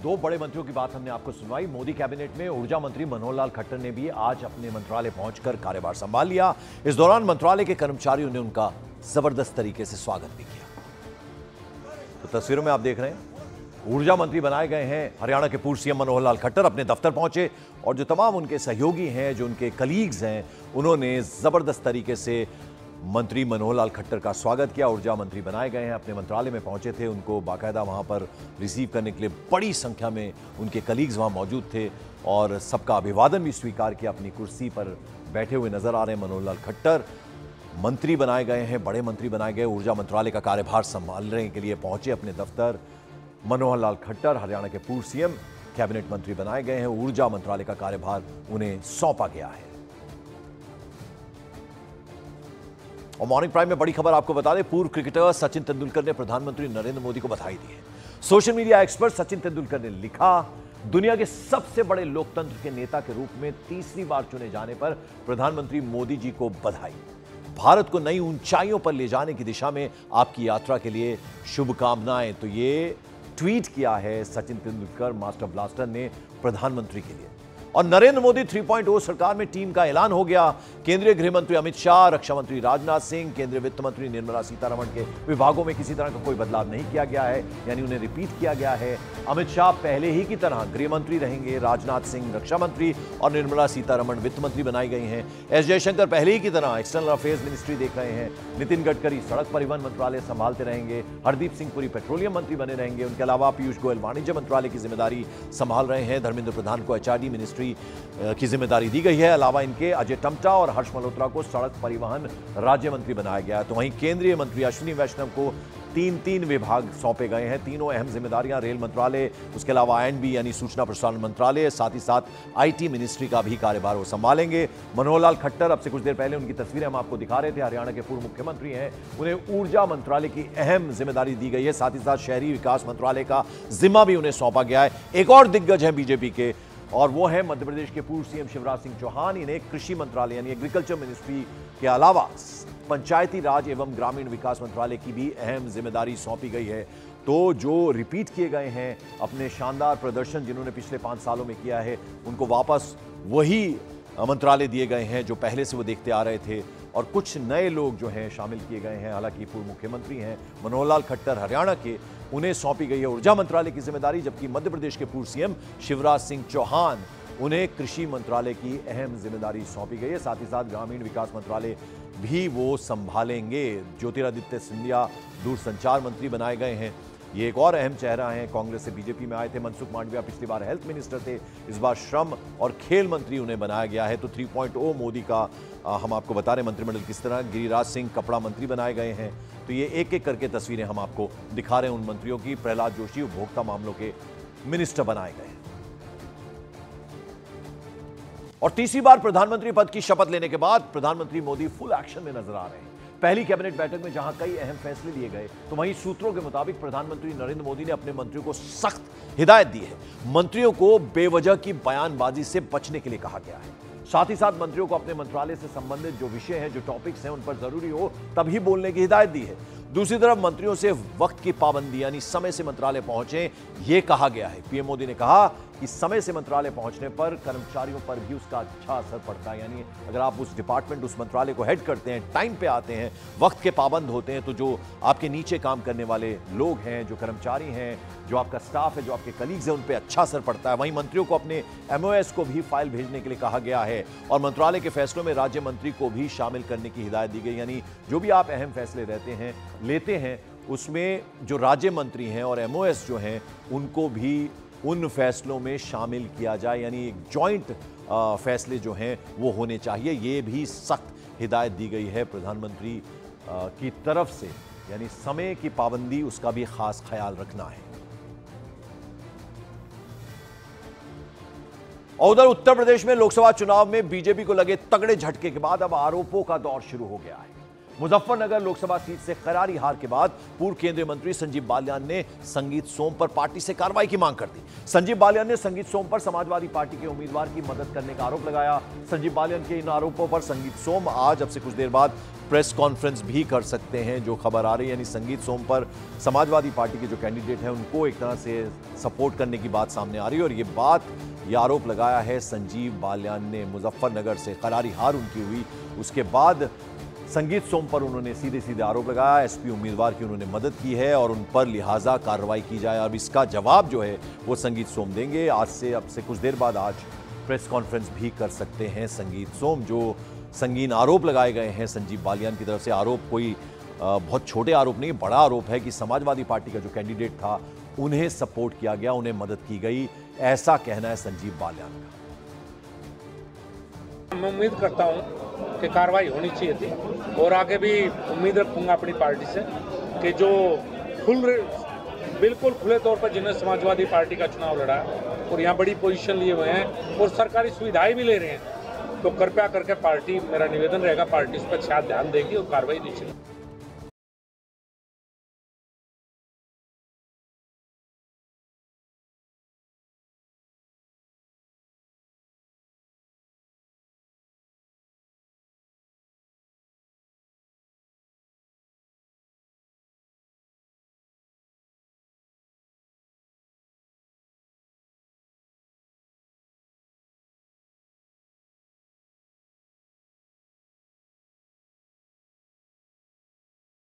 दो बड़े मंत्रियों की बात हमने आपको सुनवाई। मोदी कैबिनेट में ऊर्जा मंत्री मनोहर लाल खट्टर ने भी आज अपने मंत्रालय पहुंचकर कार्यभार संभाल लिया। इस दौरान मंत्रालय के कर्मचारियों ने उनका जबरदस्त तरीके से स्वागत भी किया। तो तस्वीरों में आप देख रहे हैं, ऊर्जा मंत्री बनाए गए हैं हरियाणा के पूर्व सीएम मनोहर लाल खट्टर अपने दफ्तर पहुंचे और जो तमाम उनके सहयोगी हैं, जो उनके कलीग्स हैं, उन्होंने जबरदस्त तरीके से मंत्री मनोहर लाल खट्टर का स्वागत किया। ऊर्जा मंत्री बनाए गए हैं, अपने मंत्रालय में पहुंचे थे, उनको बाकायदा वहां पर रिसीव करने के लिए बड़ी संख्या में उनके कलीग्स वहां मौजूद थे और सबका अभिवादन भी स्वीकार किया। अपनी कुर्सी पर बैठे हुए नजर आ रहे हैं मनोहर लाल खट्टर। मंत्री बनाए गए हैं, बड़े मंत्री बनाए गए, ऊर्जा मंत्रालय का कार्यभार संभालने के लिए पहुंचे अपने दफ्तर। मनोहर लाल खट्टर हरियाणा के पूर्व सीएम कैबिनेट मंत्री बनाए गए हैं। ऊर्जा मंत्रालय का कार्यभार उन्हें सौंपा गया है। और मॉर्निंग प्राइम में बड़ी खबर आपको बता दें, पूर्व क्रिकेटर सचिन तेंदुलकर ने प्रधानमंत्री नरेंद्र मोदी को बधाई दी है। Social media expert Sachin Tendulkar ने लिखा, दुनिया के सबसे बड़े लोकतंत्र के नेता के रूप में तीसरी बार चुने जाने पर प्रधानमंत्री मोदी जी को बधाई। भारत को नई ऊंचाइयों पर ले जाने की दिशा में आपकी यात्रा के लिए शुभकामनाएं। तो ये ट्वीट किया है सचिन तेंदुलकर मास्टर ब्लास्टर ने प्रधानमंत्री के लिए। और नरेंद्र मोदी 3.0 सरकार में टीम का ऐलान हो गया। केंद्रीय गृह मंत्री अमित शाह, रक्षा मंत्री राजनाथ सिंह, केंद्रीय वित्त मंत्री निर्मला सीतारमण के विभागों में किसी तरह का कोई बदलाव नहीं किया गया है, यानी उन्हें रिपीट किया गया है। अमित शाह पहले ही की तरह गृह मंत्री रहेंगे, राजनाथ सिंह रक्षा मंत्री और निर्मला सीतारमण वित्त मंत्री बनाई गई हैं। एस जयशंकर पहले ही की तरह एक्सटर्नल अफेयर्स मिनिस्ट्री देख रहे हैं। नितिन गडकरी सड़क परिवहन मंत्रालय संभालते रहेंगे। हरदीप सिंह पुरी पेट्रोलियम मंत्री बने रहेंगे। उनके अलावा पीयूष गोयल वाणिज्य मंत्रालय की जिम्मेदारी संभाल रहे हैं। धर्मेंद्र प्रधान को एचआरडी मिनिस्ट्री की जिम्मेदारी दी गई है। अलावा इनके अजय टम्टा और हर्ष मल्होत्रा को सड़क परिवहन राज्य मंत्री बनाया गया है। तो वहीं केंद्रीय मंत्री अश्विनी वैष्णव को तीन विभाग सौंपे गए हैं। तीनों अहम जिम्मेदारियां रेल मंत्रालय, उसके अलावा आईएनबी यानी सूचना प्रसारण मंत्रालय, साथ ही साथ आईटी मिनिस्ट्री का भी कार्यभार वो संभालेंगे। मनोहर लाल खट्टर, अब से कुछ देर पहले उनकी तस्वीरें हम आपको दिखा रहे थे, हरियाणा के पूर्व मुख्यमंत्री हैं। उन्हें ऊर्जा मंत्रालय की अहम जिम्मेदारी दी गई है। साथ ही साथ शहरी विकास मंत्रालय का जिम्मा भी उन्हें सौंपा गया है। एक और दिग्गज है बीजेपी के और वो है मध्य प्रदेश के पूर्व सीएम शिवराज सिंह चौहान। इन्हें कृषि मंत्रालय यानी एग्रीकल्चर मिनिस्ट्री के अलावा पंचायती राज एवं ग्रामीण विकास मंत्रालय की भी अहम जिम्मेदारी सौंपी गई है। तो जो रिपीट किए गए हैं अपने शानदार प्रदर्शन जिन्होंने पिछले 5 सालों में किया है, उनको वापस वही मंत्रालय दिए गए हैं जो पहले से वो देखते आ रहे थे। और कुछ नए लोग जो हैं शामिल किए गए हैं। हालांकि पूर्व मुख्यमंत्री हैं मनोहर लाल खट्टर हरियाणा के, उन्हें सौंपी गई है ऊर्जा मंत्रालय की जिम्मेदारी, जबकि मध्य प्रदेश के पूर्व सीएम शिवराज सिंह चौहान, उन्हें कृषि मंत्रालय की अहम जिम्मेदारी सौंपी गई है। साथ ही साथ ग्रामीण विकास मंत्रालय भी वो संभालेंगे। ज्योतिरादित्य सिंधिया दूरसंचार मंत्री बनाए गए हैं। ये एक और अहम चेहरा है, कांग्रेस से बीजेपी में आए थे। मनसुख मांडविया पिछली बार हेल्थ मिनिस्टर थे, इस बार श्रम और खेल मंत्री उन्हें बनाया गया है। तो 3.0 मोदी का हम आपको बता रहे मंत्रिमंडल किस तरह। गिरिराज सिंह कपड़ा मंत्री बनाए गए हैं। तो ये एक एक करके तस्वीरें हम आपको दिखा रहे हैं उन मंत्रियों की। प्रहलाद जोशी उपभोक्ता मामलों के मिनिस्टर बनाए गए हैं। और तीसरी बार प्रधानमंत्री पद की शपथ लेने के बाद प्रधानमंत्री मोदी फुल एक्शन में नजर आ रहे हैं। पहली कैबिनेट बैठक में जहां कई अहम फैसले लिए गए, तो वहीं सूत्रों के मुताबिक प्रधानमंत्री नरेंद्र मोदी ने अपने मंत्रियों को सख्त हिदायत दी है। मंत्रियों को बेवजह की बयानबाजी से बचने के लिए कहा गया है। साथ ही साथ मंत्रियों को अपने मंत्रालय से संबंधित जो विषय हैं, जो टॉपिक्स हैं, उन पर जरूरी हो तभी बोलने की हिदायत दी है। दूसरी तरफ मंत्रियों से वक्त की पाबंदी यानी समय से मंत्रालय पहुंचे, यह कहा गया है। पीएम मोदी ने कहा कि समय से मंत्रालय पहुंचने पर कर्मचारियों पर भी उसका अच्छा असर पड़ता है। यानी अगर आप उस डिपार्टमेंट, उस मंत्रालय को हेड करते हैं, टाइम पे आते हैं, वक्त के पाबंद होते हैं, तो जो आपके नीचे काम करने वाले लोग हैं, जो कर्मचारी हैं, जो आपका स्टाफ है, जो आपके कलीग्स हैं, उन पर अच्छा असर पड़ता है। वहीं मंत्रियों को अपने एमओएस को भी फाइल भेजने के लिए कहा गया है और मंत्रालय के फैसलों में राज्य मंत्री को भी शामिल करने की हिदायत दी गई। यानी जो भी आप अहम फैसले लेते हैं उसमें जो राज्य मंत्री हैं और एमओएस जो हैं, उनको भी उन फैसलों में शामिल किया जाए। यानी एक जॉइंट फैसले जो हैं वो होने चाहिए। ये भी सख्त हिदायत दी गई है प्रधानमंत्री की तरफ से। यानी समय की पाबंदी, उसका भी खास ख्याल रखना है। और उधर उत्तर प्रदेश में लोकसभा चुनाव में बीजेपी को लगे तगड़े झटके के बाद अब आरोपों का दौर शुरू हो गया है। मुजफ्फरनगर लोकसभा सीट से करारी हार के बाद पूर्व केंद्रीय मंत्री संजीव बालियान ने संगीत सोम पर पार्टी से कार्रवाई की मांग कर दी। संजीव बालियान ने संगीत सोम पर समाजवादी पार्टी के उम्मीदवार की मदद करने का आरोप लगाया। संजीव बालियान के इन आरोपों पर संगीत सोम आज अब से कुछ देर बाद प्रेस कॉन्फ्रेंस भी कर सकते हैं, जो खबर आ रही है। यानी संगीत सोम पर समाजवादी पार्टी के जो कैंडिडेट हैं उनको एक तरह से सपोर्ट करने की बात सामने आ रही है। और ये आरोप लगाया है संजीव बालियान ने। मुजफ्फरनगर से करारी हार उनकी हुई, उसके बाद संगीत सोम पर उन्होंने सीधे सीधे आरोप लगाया। एसपी उम्मीदवार की उन्होंने मदद की है और उन पर लिहाजा कार्रवाई की जाए। अब इसका जवाब जो है वो संगीत सोम देंगे। अब से कुछ देर बाद आज प्रेस कॉन्फ्रेंस भी कर सकते हैं संगीत सोम। जो संगीन आरोप लगाए गए हैं संजीव बालियान की तरफ से, आरोप कोई बहुत छोटे आरोप नहीं, बड़ा आरोप है कि समाजवादी पार्टी का जो कैंडिडेट था उन्हें सपोर्ट किया गया, उन्हें मदद की गई, ऐसा कहना है संजीव बालियान का। मैं उम्मीद करता हूं कि कार्रवाई होनी चाहिए थी और आगे भी उम्मीद रखूंगा अपनी पार्टी से कि जो बिल्कुल खुले तौर पर जिन्हें समाजवादी पार्टी का चुनाव लड़ा और यहाँ बड़ी पोजीशन लिए हुए हैं और सरकारी सुविधाएं भी ले रहे हैं, तो कृपया करके पार्टी, मेरा निवेदन रहेगा पार्टी इस पर ध्यान देगी और कार्रवाई निश्चित।